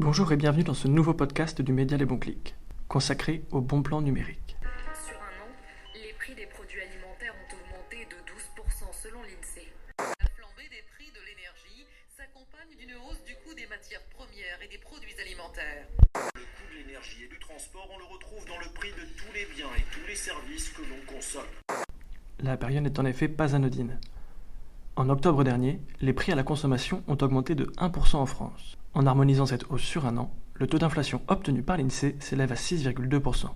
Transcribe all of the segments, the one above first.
Bonjour et bienvenue dans ce nouveau podcast du média Les Bons Clics, consacré au bon plan numérique. Sur un an, les prix des produits alimentaires ont augmenté de 12% selon l'INSEE. La flambée des prix de l'énergie s'accompagne d'une hausse du coût des matières premières et des produits alimentaires. Le coût de l'énergie et du transport, on le retrouve dans le prix de tous les biens et tous les services que l'on consomme. La période n'est en effet pas anodine. En octobre dernier, les prix à la consommation ont augmenté de 1% en France. En harmonisant cette hausse sur un an, le taux d'inflation obtenu par l'INSEE s'élève à 6,2%.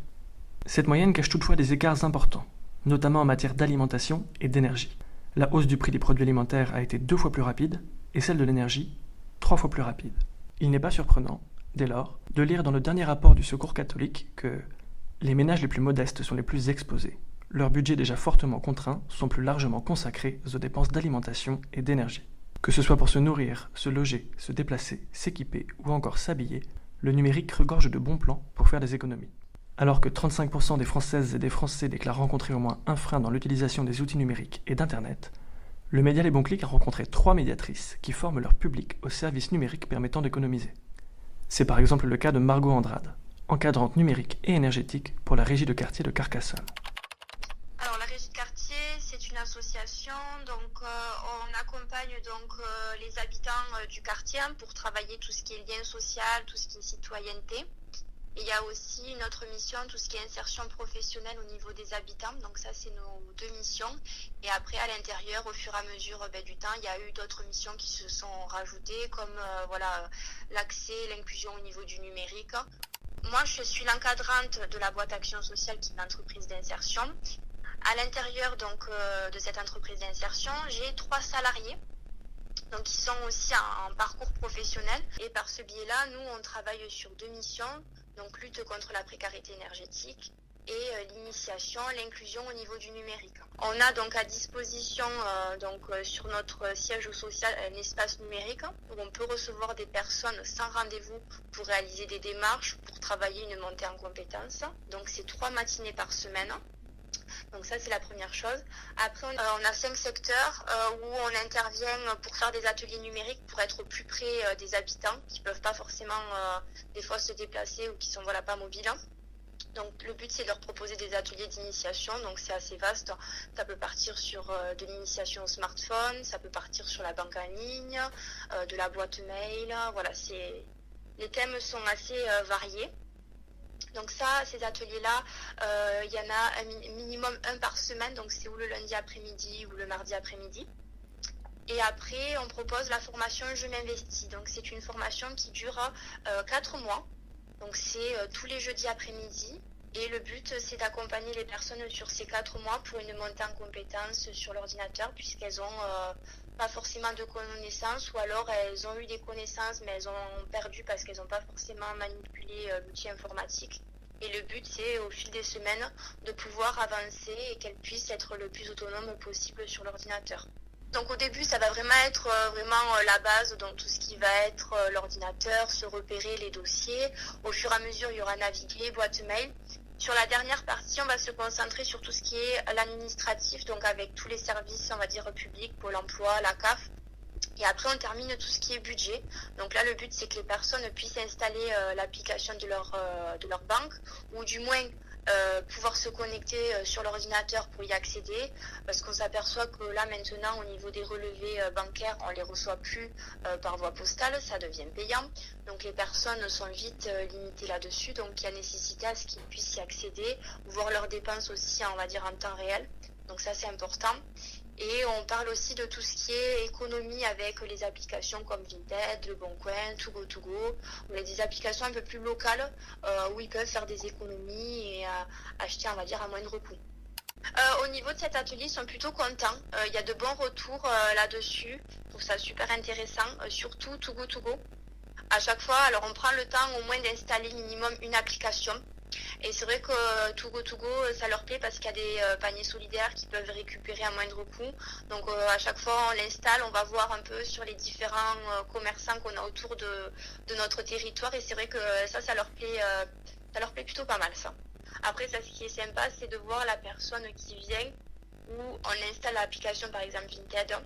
Cette moyenne cache toutefois des écarts importants, notamment en matière d'alimentation et d'énergie. La hausse du prix des produits alimentaires a été 2 fois plus rapide et celle de l'énergie 3 fois plus rapide. Il n'est pas surprenant, dès lors, de lire dans le dernier rapport du Secours catholique que les ménages les plus modestes sont les plus exposés. Leurs budgets déjà fortement contraints sont plus largement consacrés aux dépenses d'alimentation et d'énergie. Que ce soit pour se nourrir, se loger, se déplacer, s'équiper ou encore s'habiller, le numérique regorge de bons plans pour faire des économies. Alors que 35% des Françaises et des Français déclarent rencontrer au moins un frein dans l'utilisation des outils numériques et d'Internet, le média Les Bons Clics a rencontré 3 médiatrices qui forment leur public aux services numériques permettant d'économiser. C'est par exemple le cas de Margot Andrade, encadrante numérique et énergétique pour la régie de quartier de Carcassonne. Alors la régie de quartier, c'est une association, donc on accompagne les habitants du quartier pour travailler tout ce qui est lien social, tout ce qui est citoyenneté. Et il y a aussi une autre mission, tout ce qui est insertion professionnelle au niveau des habitants. Donc ça, c'est nos 2 missions. Et après, à l'intérieur, au fur et à mesure du temps, il y a eu d'autres missions qui se sont rajoutées, comme l'accès, l'inclusion au niveau du numérique. Moi, je suis l'encadrante de la boîte Action Sociale, qui est une entreprise d'insertion. À l'intérieur de cette entreprise d'insertion, j'ai 3 salariés. Donc, ils sont aussi en parcours professionnel. Et par ce biais-là, nous, on travaille sur 2 missions. Donc, lutte contre la précarité énergétique et l'initiation, l'inclusion au niveau du numérique. On a donc à disposition sur notre siège social un espace numérique où on peut recevoir des personnes sans rendez-vous pour réaliser des démarches, pour travailler une montée en compétences. Donc, c'est 3 matinées par semaine. Donc ça, c'est la première chose. Après, on a 5 secteurs où on intervient pour faire des ateliers numériques pour être au plus près des habitants qui ne peuvent pas forcément des fois se déplacer ou qui sont pas mobiles. Donc le but, c'est de leur proposer des ateliers d'initiation. Donc c'est assez vaste. Ça peut partir sur de l'initiation au smartphone, ça peut partir sur la banque en ligne, de la boîte mail. Les thèmes sont assez variés. Donc ça, ces ateliers-là, il y en a un minimum 1 par semaine, donc c'est ou le lundi après-midi ou le mardi après-midi. Et après, on propose la formation Je m'investis. Donc c'est une formation qui dure 4 mois. Donc c'est tous les jeudis après-midi. Et le but, c'est d'accompagner les personnes sur ces 4 mois pour une montée en compétences sur l'ordinateur, puisqu'elles ont pas forcément de connaissances, ou alors elles ont eu des connaissances mais elles ont perdu parce qu'elles n'ont pas forcément manipulé l'outil informatique. Et le but, c'est au fil des semaines de pouvoir avancer et qu'elles puissent être le plus autonomes possible sur l'ordinateur. Donc au début, ça va vraiment être la base, donc tout ce qui va être l'ordinateur, se repérer les dossiers. Au fur et à mesure, il y aura naviguer, boîte mail. Sur la dernière partie, on va se concentrer sur tout ce qui est l'administratif, donc avec tous les services, on va dire, publics, Pôle emploi, la CAF. Et après, on termine tout ce qui est budget. Donc là, le but, c'est que les personnes puissent installer l'application de leur banque, ou du moins pouvoir se connecter sur l'ordinateur pour y accéder, parce qu'on s'aperçoit que là, maintenant, au niveau des relevés bancaires, on ne les reçoit plus par voie postale, ça devient payant. Donc les personnes sont vite limitées là-dessus, donc il y a nécessité à ce qu'ils puissent y accéder, voir leurs dépenses aussi, on va dire, en temps réel. Donc ça, c'est important. Et on parle aussi de tout ce qui est économie avec les applications comme Vinted, Le Bon Coin, Too Go To Go. On a des applications un peu plus locales où ils peuvent faire des économies et acheter, on va dire, à moindre coût. Au niveau de cet atelier, ils sont plutôt contents. Il y a de bons retours là-dessus. Je trouve ça super intéressant, surtout Too Go To Go. À chaque fois, alors on prend le temps au moins d'installer minimum une application. Et c'est vrai que Too Go To Go, ça leur plaît parce qu'il y a des paniers solidaires qui peuvent récupérer à moindre coût. Donc à chaque fois on l'installe, on va voir un peu sur les différents commerçants qu'on a autour de notre territoire. Et c'est vrai que ça leur plaît plutôt pas mal ça. Après, ça, ce qui est sympa, c'est de voir la personne qui vient où on installe l'application, par exemple Vinted.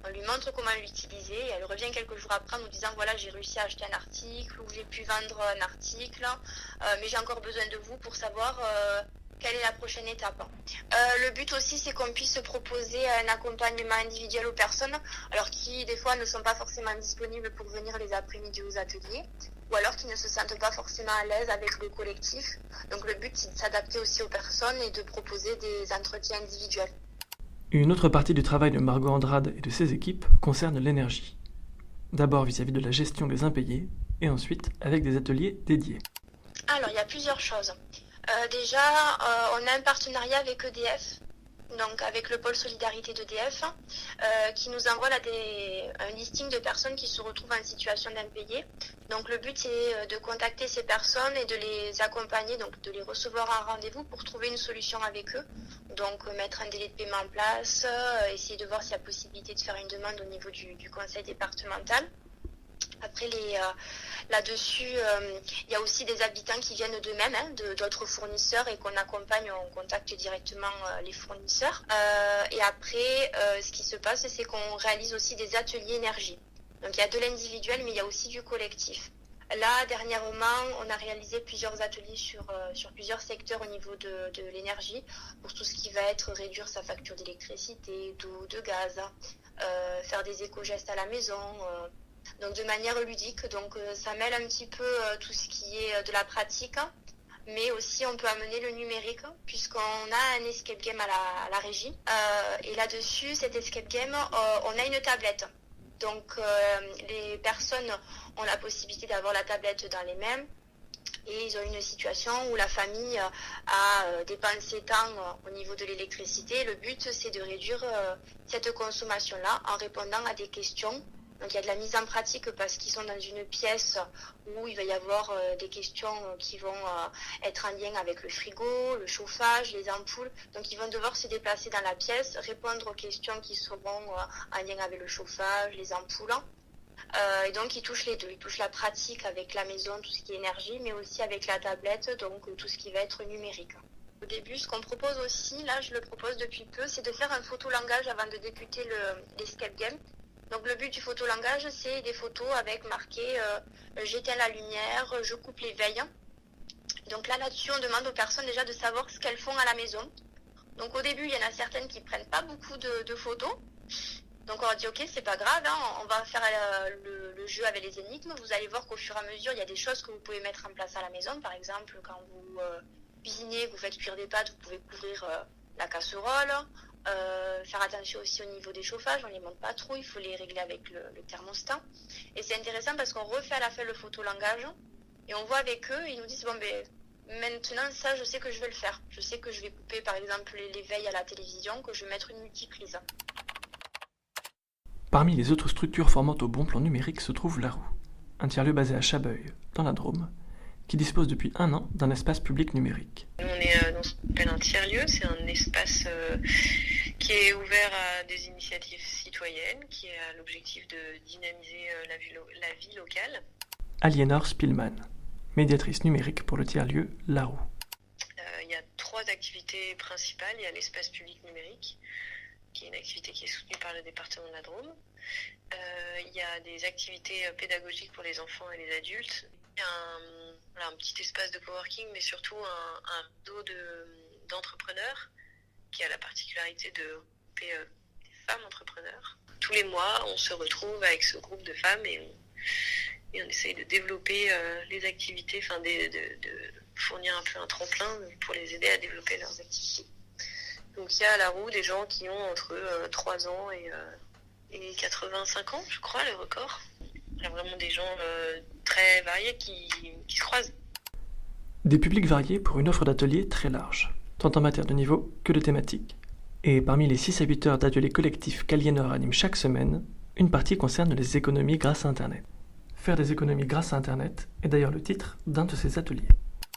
On lui montre comment l'utiliser et elle revient quelques jours après en nous disant voilà, j'ai réussi à acheter un article ou j'ai pu vendre un article, mais j'ai encore besoin de vous pour savoir quelle est la prochaine étape. Le but aussi, c'est qu'on puisse proposer un accompagnement individuel aux personnes, alors qui des fois ne sont pas forcément disponibles pour venir les après-midi aux ateliers, ou alors qui ne se sentent pas forcément à l'aise avec le collectif. Donc le but, c'est de s'adapter aussi aux personnes et de proposer des entretiens individuels. Une autre partie du travail de Margot Andrade et de ses équipes concerne l'énergie. D'abord vis-à-vis de la gestion des impayés, et ensuite avec des ateliers dédiés. Alors, il y a plusieurs choses. Déjà, on a un partenariat avec EDF, donc avec le pôle solidarité d'EDF, qui nous envoie là un listing de personnes qui se retrouvent en situation d'impayés. Donc le but, c'est de contacter ces personnes et de les accompagner, donc de les recevoir en rendez-vous pour trouver une solution avec eux. Donc mettre un délai de paiement en place, essayer de voir s'il y a possibilité de faire une demande au niveau du conseil départemental. Après, là-dessus, il y a aussi des habitants qui viennent d'eux-mêmes, d'autres fournisseurs et qu'on accompagne, on contacte directement les fournisseurs. Et après, ce qui se passe, c'est qu'on réalise aussi des ateliers énergie. Donc il y a de l'individuel, mais il y a aussi du collectif. Là, dernièrement, on a réalisé plusieurs ateliers sur plusieurs secteurs au niveau de l'énergie, pour tout ce qui va être réduire sa facture d'électricité, d'eau, de gaz, faire des éco-gestes à la maison, donc de manière ludique. Donc ça mêle un petit peu tout ce qui est de la pratique, mais aussi on peut amener le numérique, puisqu'on a un escape game à la régie. Et là-dessus, cet escape game, on a une tablette. Donc les personnes ont la possibilité d'avoir la tablette dans les mains et ils ont une situation où la famille a dépensé tant au niveau de l'électricité. Le but, c'est de réduire cette consommation-là en répondant à des questions. Donc il y a de la mise en pratique parce qu'ils sont dans une pièce où il va y avoir des questions qui vont être en lien avec le frigo, le chauffage, les ampoules. Donc ils vont devoir se déplacer dans la pièce, répondre aux questions qui seront en lien avec le chauffage, les ampoules. Et donc ils touchent les deux. Ils touchent la pratique avec la maison, tout ce qui est énergie, mais aussi avec la tablette, donc tout ce qui va être numérique. Au début, ce qu'on propose aussi, là je le propose depuis peu, c'est de faire un photolangage avant de débuter l'escape game. Donc le but du photolangage, c'est des photos avec marqué j'éteins la lumière, je coupe les veilles. Donc là-dessus, on demande aux personnes déjà de savoir ce qu'elles font à la maison. Donc au début, il y en a certaines qui prennent pas beaucoup de photos. Donc on leur dit ok, c'est pas grave, on va faire le jeu avec les énigmes. Vous allez voir qu'au fur et à mesure, il y a des choses que vous pouvez mettre en place à la maison. Par exemple, quand vous cuisinez, que vous faites cuire des pâtes, vous pouvez couvrir la casserole. Faire attention aussi au niveau des chauffages, on ne les monte pas trop, il faut les régler avec le thermostat. Et c'est intéressant parce qu'on refait à la fin le photolangage et on voit avec eux, ils nous disent bon ben maintenant ça je sais que je vais le faire. Je sais que je vais couper par exemple les veilles à la télévision, que je vais mettre une multiprise. Parmi les autres structures formant au bon plan numérique se trouve La Roue, un tiers-lieu basé à Chabeuil, dans la Drôme, qui dispose depuis 1 an d'un espace public numérique. On est dans ce qu'on appelle un tiers-lieu, c'est un espace qui est ouvert à des initiatives citoyennes, qui a l'objectif de dynamiser la vie locale. Aliénor Spielmann, médiatrice numérique pour le tiers-lieu La Roue. Il y a 3 activités principales. Il y a l'espace public numérique, qui est une activité qui est soutenue par le département de la Drôme. Il y a des activités pédagogiques pour les enfants et les adultes. Il y a un petit espace de coworking, mais surtout un réseau d'entrepreneurs qui a la particularité de regrouper des femmes entrepreneurs. Tous les mois, on se retrouve avec ce groupe de femmes et on essaye de développer les activités, de fournir un peu un tremplin pour les aider à développer leurs activités. Donc il y a à La Roue des gens qui ont entre 3 ans et 85 ans, je crois, le record. Il y a vraiment des gens très variés qui se croisent. Des publics variés pour une offre d'ateliers très large, tant en matière de niveau que de thématique. Et parmi les 6 à 8 heures d'ateliers collectifs qu'Aliénor anime chaque semaine, une partie concerne les économies grâce à Internet. Faire des économies grâce à Internet est d'ailleurs le titre d'un de ces ateliers.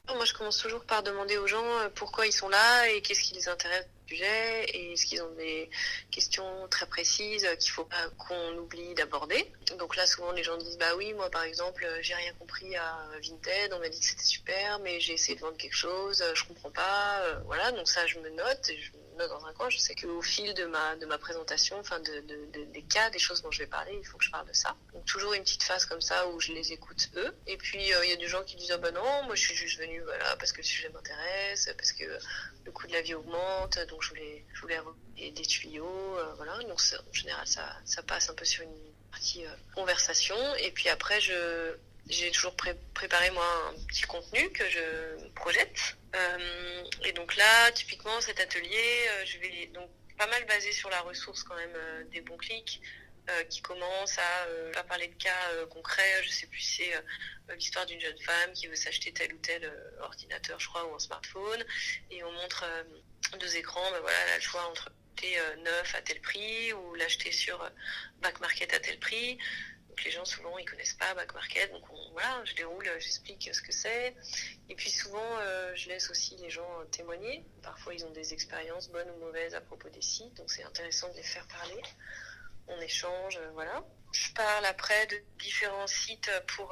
Moi, je commence toujours par demander aux gens pourquoi ils sont là et qu'est-ce qui les intéresse sujet et est-ce qu'ils ont des questions très précises qu'il faut pas qu'on oublie d'aborder. Donc là, souvent, les gens disent, bah oui, moi, par exemple, j'ai rien compris à Vinted, on m'a dit que c'était super, mais j'ai essayé de vendre quelque chose, je comprends pas, voilà. Donc ça, je me note, et je me note dans un coin. Je sais qu'au fil de ma présentation, enfin, des cas, des choses dont je vais parler, il faut que je parle de ça. Donc toujours une petite phase comme ça où je les écoute eux. Et puis, il y a des gens qui disent, ah bah non, moi, je suis juste venue, voilà, parce que le sujet m'intéresse, parce que le coût de la vie augmente, donc je voulais avoir des tuyaux, voilà. Donc en général, ça passe un peu sur une partie conversation. Et puis après, j'ai toujours préparé moi un petit contenu que je projette. Et donc là, typiquement, cet atelier, je vais donc pas mal basé sur la ressource quand même des bons clics. Qui commence à parler de cas concrets. Je sais plus si c'est l'histoire d'une jeune femme qui veut s'acheter tel ou tel ordinateur, je crois, ou un smartphone, et on montre 2 écrans. Ben voilà, elle a le choix entre l'acheter neuf à tel prix ou l'acheter sur Back Market à tel prix. Donc les gens souvent ils connaissent pas Back Market, donc voilà, je déroule, j'explique ce que c'est. Et puis souvent je laisse aussi les gens témoigner. Parfois ils ont des expériences bonnes ou mauvaises à propos des sites, donc c'est intéressant de les faire parler. On échange, voilà. Je parle après de différents sites pour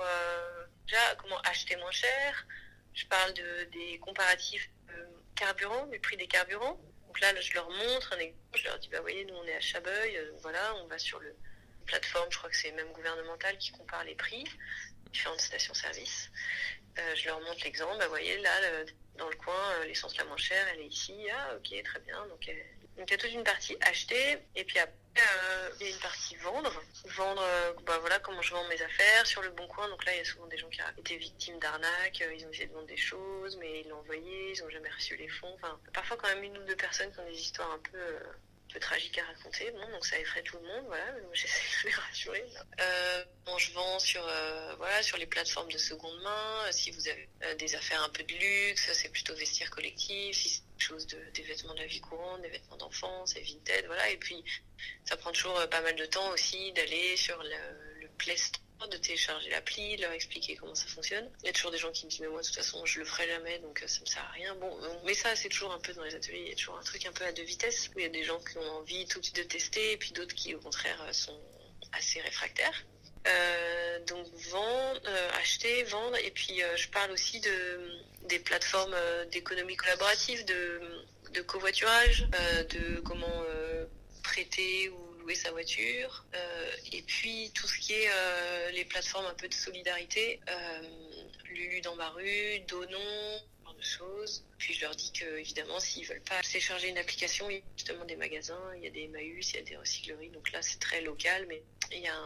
déjà comment acheter moins cher. Je parle des comparatifs carburants, du prix des carburants. Donc là, je leur montre un exemple. Je leur dis, bah voyez, nous on est à Chabeuil, voilà, on va sur le plateforme, je crois que c'est même gouvernemental qui compare les prix, différentes stations-service. Je leur montre l'exemple, bah voyez, là, dans le coin, l'essence la moins chère, elle est ici. Ah, ok, très bien. Donc il y a toute une partie acheter, et puis après, il y a une partie vendre, bah voilà comment je vends mes affaires sur le Bon Coin. Donc là, il y a souvent des gens qui ont été victimes d'arnaques, ils ont essayé de vendre des choses, mais ils l'ont envoyé, ils n'ont jamais reçu les fonds. Enfin, parfois quand même 1 ou 2 personnes qui ont des histoires un peu tragiques à raconter. Bon, donc ça effraie tout le monde, voilà. Moi, j'essaie de les rassurer. Bon, je vends sur les plateformes de seconde main. Si vous avez des affaires un peu de luxe, c'est plutôt vestiaire collectif. Si c'est des choses des vêtements de la vie courante, des vêtements d'enfant, c'est Vinted, voilà. Et puis ça prend toujours pas mal de temps aussi d'aller sur le Play Store, de télécharger l'appli, de leur expliquer comment ça fonctionne. Il y a toujours des gens qui me disent, mais moi de toute façon je le ferai jamais, donc ça me sert à rien. Bon, mais ça c'est toujours un peu dans les ateliers, il y a toujours un truc un peu à 2 vitesses, où il y a des gens qui ont envie tout de suite de tester, et puis d'autres qui au contraire sont assez réfractaires. Donc acheter, vendre, et puis je parle aussi des plateformes d'économie collaborative, de covoiturage, de comment prêter ou louer sa voiture, et puis tout ce qui est les plateformes un peu de solidarité, Lulu dans ma rue, Donon, ce genre de choses. Puis je leur dis que évidemment s'ils veulent pas télécharger une application, il y a justement des magasins, il y a des Emmaüs, il y a des recycleries, donc là c'est très local, mais il y a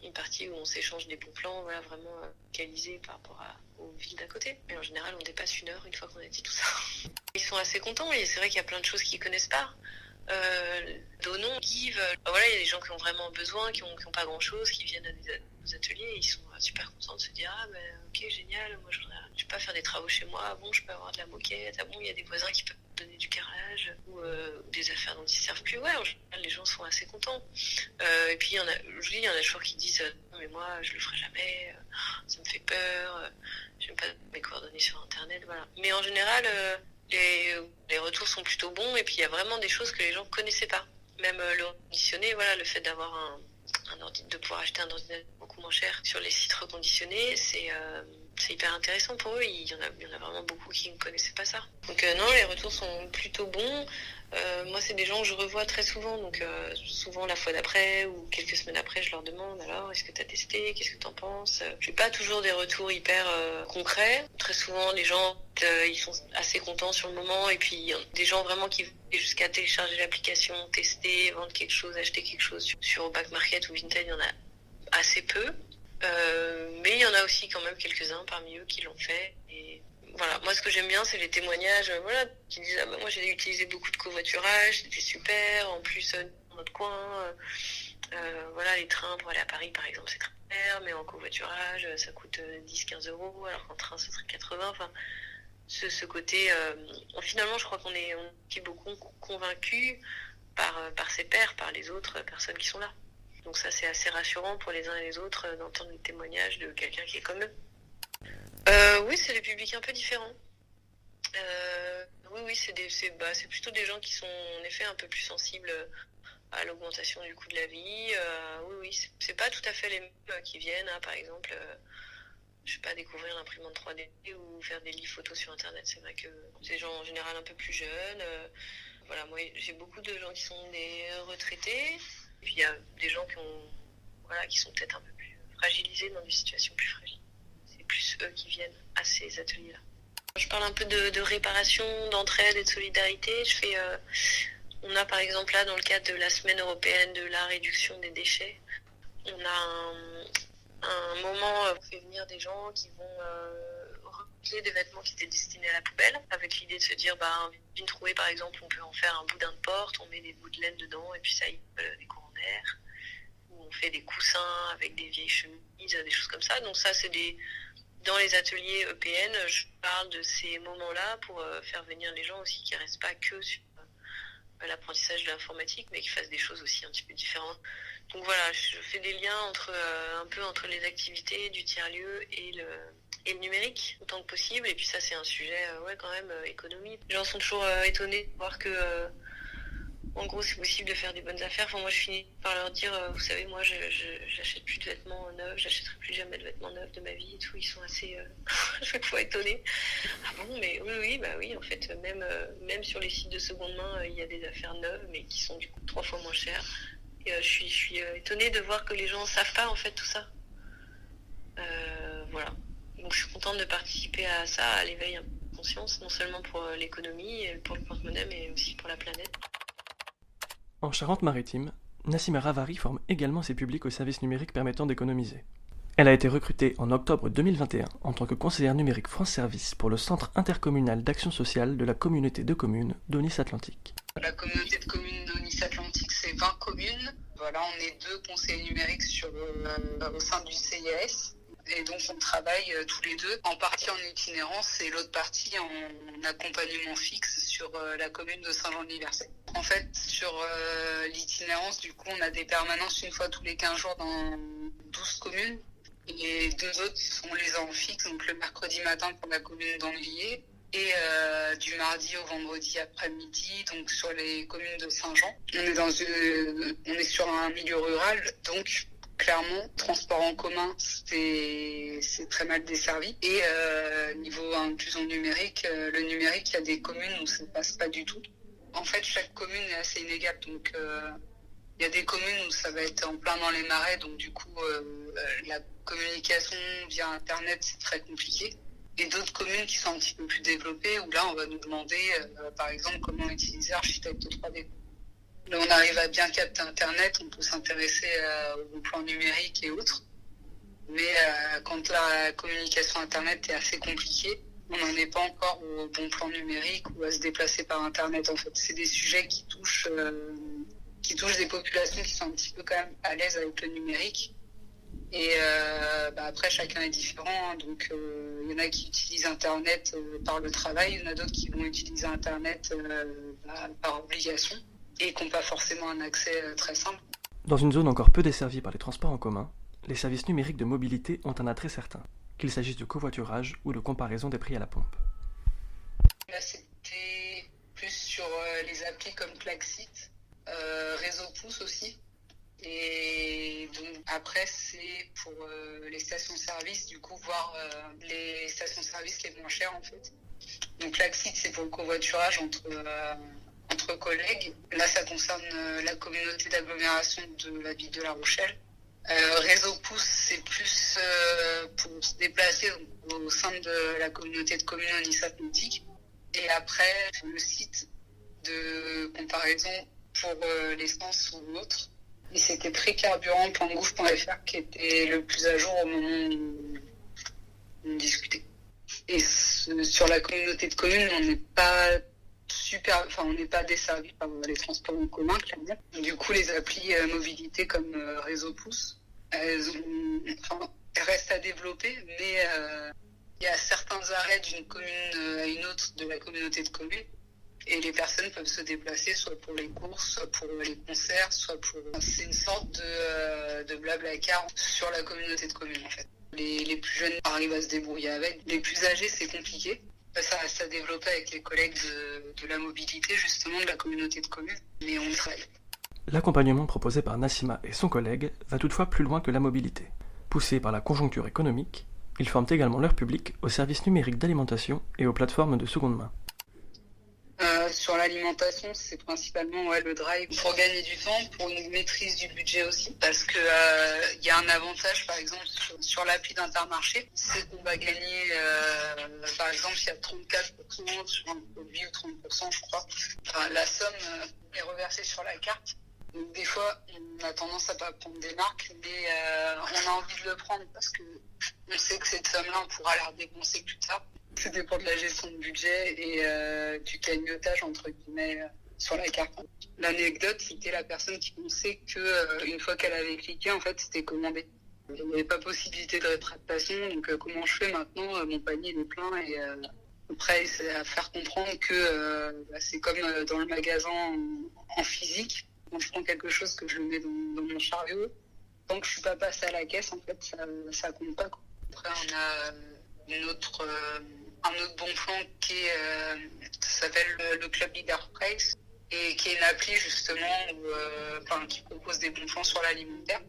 une partie où on s'échange des bons plans, voilà, vraiment localisés par rapport aux villes d'à côté. Mais en général on dépasse 1 heure une fois qu'on a dit tout ça. Ils sont assez contents, et c'est vrai qu'il y a plein de choses qu'ils connaissent pas. Donon, Give, voilà, il y a des gens qui ont vraiment besoin, qui ont pas grand chose, qui viennent à des ateliers, et ils sont super contents de se dire, ah ben ok, génial, moi je peux pas faire des travaux chez moi, bon je peux avoir de la moquette, ah bon il y a des voisins qui peuvent me donner du carrelage, ou des affaires dont ils ne servent plus. Ouais, en général les gens sont assez contents. Et puis il y en a toujours qui disent, non mais moi je le ferai jamais, ça me fait peur, j'aime pas mes coordonnées sur internet, voilà. Mais en général les retours sont plutôt bons, et puis il y a vraiment des choses que les gens connaissaient pas. Même le reconditionné, voilà, le fait d'avoir de pouvoir acheter un ordinateur beaucoup moins cher sur les sites reconditionnés, c'est hyper intéressant pour eux. Il y en a vraiment beaucoup qui ne connaissaient pas ça. Donc non, les retours sont plutôt bons. Moi, c'est des gens que je revois très souvent, donc souvent la fois d'après ou quelques semaines après, je leur demande, alors, est-ce que tu as testé? Qu'est-ce que tu en penses? Je n'ai pas toujours des retours hyper concrets. Très souvent, les gens, ils sont assez contents sur le moment, et puis des gens vraiment qui vont jusqu'à télécharger l'application, tester, vendre quelque chose, acheter quelque chose sur Back Market ou Vinted, il y en a assez peu. Mais il y en a aussi quand même quelques-uns parmi eux qui l'ont fait. Et voilà, moi ce que j'aime bien, c'est les témoignages, voilà, qui disent, ah bah moi j'ai utilisé beaucoup de covoiturage, c'était super, en plus dans notre coin, voilà, les trains pour aller à Paris par exemple c'est très cher, mais en covoiturage ça coûte 10-15 euros, alors qu'en train ce serait 80, enfin ce côté, finalement je crois qu'on est beaucoup convaincus par ses pairs, par les autres personnes qui sont là. Donc ça c'est assez rassurant pour les uns et les autres d'entendre les témoignages de quelqu'un qui est comme eux. Oui, c'est des publics un peu différents. Oui, c'est plutôt des gens qui sont en effet un peu plus sensibles à l'augmentation du coût de la vie. Oui, c'est pas tout à fait les mêmes qui viennent, hein, par exemple, je sais pas, découvrir l'imprimante 3D ou faire des livres photos sur Internet. C'est vrai que c'est des gens en général un peu plus jeunes. Voilà, moi j'ai beaucoup de gens qui sont des retraités. Et puis il y a des gens qui sont peut-être un peu plus fragilisés, dans des situations plus fragiles. C'est plus eux qui viennent à ces ateliers-là. Je parle un peu de réparation, d'entraide et de solidarité. On a par exemple là, dans le cadre de la semaine européenne de la réduction des déchets, on a un moment où on fait venir des gens qui vont recycler des vêtements qui étaient destinés à la poubelle, avec l'idée de se dire, une trouée par exemple, on peut en faire un boudin de porte, on met des bouts de laine dedans et puis ça y des courants d'air. Ou on fait des coussins avec des vieilles chemises, des choses comme ça. Donc ça, dans les ateliers EPN, je parle de ces moments-là pour faire venir les gens aussi qui ne restent pas que sur l'apprentissage de l'informatique, mais qui fassent des choses aussi un petit peu différentes. Donc voilà, je fais des liens un peu entre les activités du tiers-lieu et le numérique, autant que possible. Et puis ça, c'est un sujet, quand même, économie. Les gens sont toujours étonnés de voir que, en gros, c'est possible de faire des bonnes affaires. Enfin, moi, je finis par leur dire, vous savez, moi, j'achète plus de vêtements neufs, j'achèterai plus jamais de vêtements neufs de ma vie et tout. Ils sont assez, chaque fois étonnés. Ah bon, mais oui, en fait, même sur les sites de seconde main, il y a des affaires neuves, mais qui sont du coup 3 fois moins chères. Et je suis étonnée de voir que les gens ne savent pas, en fait, tout ça. Voilà. Donc, je suis contente de participer à ça, à l'éveil de conscience, non seulement pour l'économie, et pour le porte-monnaie, mais aussi pour la planète. En Charente-Maritime, Nassima Ravari forme également ses publics au service numérique permettant d'économiser. Elle a été recrutée en octobre 2021 en tant que conseillère numérique France Service pour le Centre intercommunal d'action sociale de la communauté de communes d'Aunis-Atlantique. La communauté de communes d'Aunis-Atlantique, c'est 20 communes. Voilà, on est 2 conseillers numériques au sein du CIAS. Et donc on travaille tous les 2, en partie en itinérance et l'autre partie en accompagnement fixe sur la commune de Saint-Jean-de-Libercey. En fait, sur l'itinérance, du coup, on a des permanences une fois tous les 15 jours dans 12 communes. Et 2 autres, on les a en fixe, donc le mercredi matin pour la commune d'Andelier et du mardi au vendredi après-midi, donc sur les communes de Saint-Jean. On est sur un milieu rural, donc clairement, transport en commun, c'est très mal desservi. Et niveau inclusion numérique, le numérique, il y a des communes où ça ne passe pas du tout. En fait, chaque commune est assez inégale. Donc, il y a des communes où ça va être en plein dans les marais. Donc, du coup, la communication via Internet, c'est très compliqué. Et d'autres communes qui sont un petit peu plus développées, où là, on va nous demander, par exemple, comment utiliser Architecte 3D. Là, on arrive à bien capter Internet, on peut s'intéresser au plan numérique et autres. Mais quand la communication Internet est assez compliquée, on n'en est pas encore au bon plan numérique ou à se déplacer par Internet. En fait, c'est des sujets qui touchent des populations qui sont un petit peu quand même à l'aise avec le numérique. Et après, chacun est différent. Donc, il y en a qui utilisent Internet par le travail, il y en a d'autres qui vont utiliser Internet par obligation et qui n'ont pas forcément un accès très simple. Dans une zone encore peu desservie par les transports en commun, les services numériques de mobilité ont un attrait certain, qu'il s'agisse de covoiturage ou de comparaison des prix à la pompe. Là, c'était plus sur les applis comme Klaxit, Réseau Pouce aussi. Et donc après, c'est pour les stations-service, du coup, voir les stations-service qui est moins cher en fait. Donc Klaxit, c'est pour le covoiturage entre collègues. Là, ça concerne la communauté d'agglomération de la ville de La Rochelle. Réseau Pouce, c'est plus pour se déplacer au sein de la communauté de communes Aunis-Atlantique. Et après, le site de comparaison pour l'essence ou l'autre. Et c'était prixcarburant.gouv.fr qui était le plus à jour au moment où on discutait. Et sur la communauté de communes, on n'est pas on n'est pas desservi par les transports en commun, clairement. Du coup, les applis mobilité comme Réseau Pouce, elles restent à développer, mais il y a certains arrêts d'une commune à une autre de la communauté de communes. Et les personnes peuvent se déplacer soit pour les courses, soit pour les concerts, soit pour... C'est une sorte de blablacar sur la communauté de communes, en fait. Les plus jeunes arrivent à se débrouiller avec. Les plus âgés, c'est compliqué. Ça reste à développer avec les collègues de la mobilité, justement, de la communauté de communes, mais on y travaille. L'accompagnement proposé par Nassima et son collègue va toutefois plus loin que la mobilité. Poussés par la conjoncture économique, ils forment également leur public aux services numériques d'alimentation et aux plateformes de seconde main. Sur l'alimentation, c'est principalement le drive pour gagner du temps, pour une maîtrise du budget aussi, parce que y a un avantage, par exemple, sur l'appli d'Intermarché, c'est qu'on va gagner, par exemple, il y a 34% sur un produit ou 30%, je crois. Enfin, la somme est reversée sur la carte. Donc, des fois, on a tendance à pas prendre des marques, mais on a envie de le prendre parce que on sait que cette somme-là, on pourra la redépenser plus tard. Tout dépend de la gestion de budget et du cagnotage, entre guillemets, sur la carte. L'anecdote, c'était la personne qui pensait que une fois qu'elle avait cliqué, en fait, c'était commandé. Il n'y avait pas possibilité de rétractation, donc comment je fais maintenant? Mon panier il est plein et après, c'est à faire comprendre que c'est comme dans le magasin en physique. Quand je prends quelque chose, que je le mets dans mon chariot, tant que je suis pas passé à la caisse, en fait, ça compte pas, quoi. Après, on a un autre bon plan qui s'appelle le Club Leader Price et qui est une appli justement qui propose des bons plans sur l'alimentaire.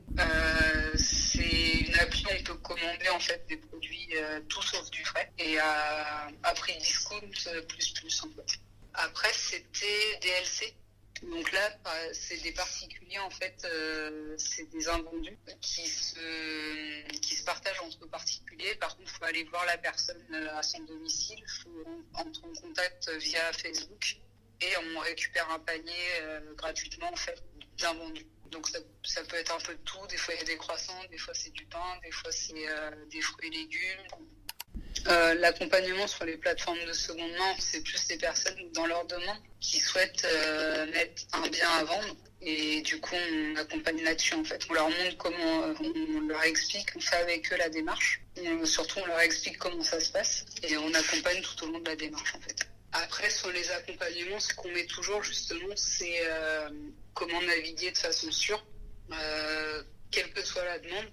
C'est une appli où on peut commander en fait des produits tout sauf du frais et à prix discount plus en fait. Après c'était DLC. Donc là, c'est des particuliers, en fait, c'est des invendus qui se partagent entre particuliers. Par contre, il faut aller voir la personne à son domicile, il faut entrer en contact via Facebook et on récupère un panier gratuitement, en fait, d'invendus. Donc ça peut être un peu de tout, des fois il y a des croissants, des fois c'est du pain, des fois c'est des fruits et légumes. L'accompagnement sur les plateformes de seconde main, c'est plus les personnes dans leur demande qui souhaitent mettre un bien à vendre et du coup on accompagne là-dessus en fait. On leur montre comment, on leur explique, on fait avec eux la démarche, surtout on leur explique comment ça se passe et on accompagne tout au long de la démarche en fait. Après sur les accompagnements, ce qu'on met toujours justement c'est comment naviguer de façon sûre, quelle que soit la demande.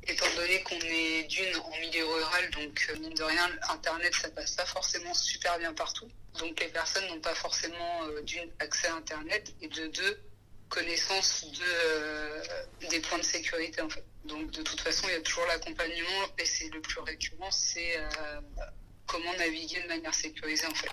Étant donné qu'on est d'une en milieu rural, donc mine de rien, Internet, ça passe pas forcément super bien partout. Donc les personnes n'ont pas forcément d'une accès à Internet et de deux connaissance des points de sécurité en fait. Donc de toute façon, il y a toujours l'accompagnement et c'est le plus récurrent, c'est comment naviguer de manière sécurisée en fait.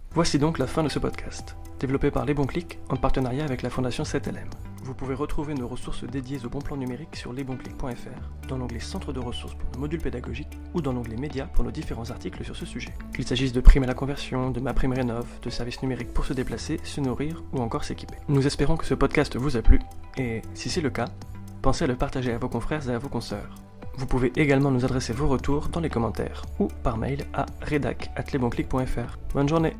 Voici donc la fin de ce podcast, développé par Les Bons Clics en partenariat avec la Fondation 7LM. Vous pouvez retrouver nos ressources dédiées au bon plan numérique sur lesbonsclics.fr, dans l'onglet Centre de ressources pour nos modules pédagogiques ou dans l'onglet Médias pour nos différents articles sur ce sujet. Qu'il s'agisse de primes à la conversion, de MaPrimeRénov', de services numériques pour se déplacer, se nourrir ou encore s'équiper. Nous espérons que ce podcast vous a plu et, si c'est le cas, pensez à le partager à vos confrères et à vos consoeurs. Vous pouvez également nous adresser vos retours dans les commentaires ou par mail à redac@lesbonsclics.fr. Bonne journée!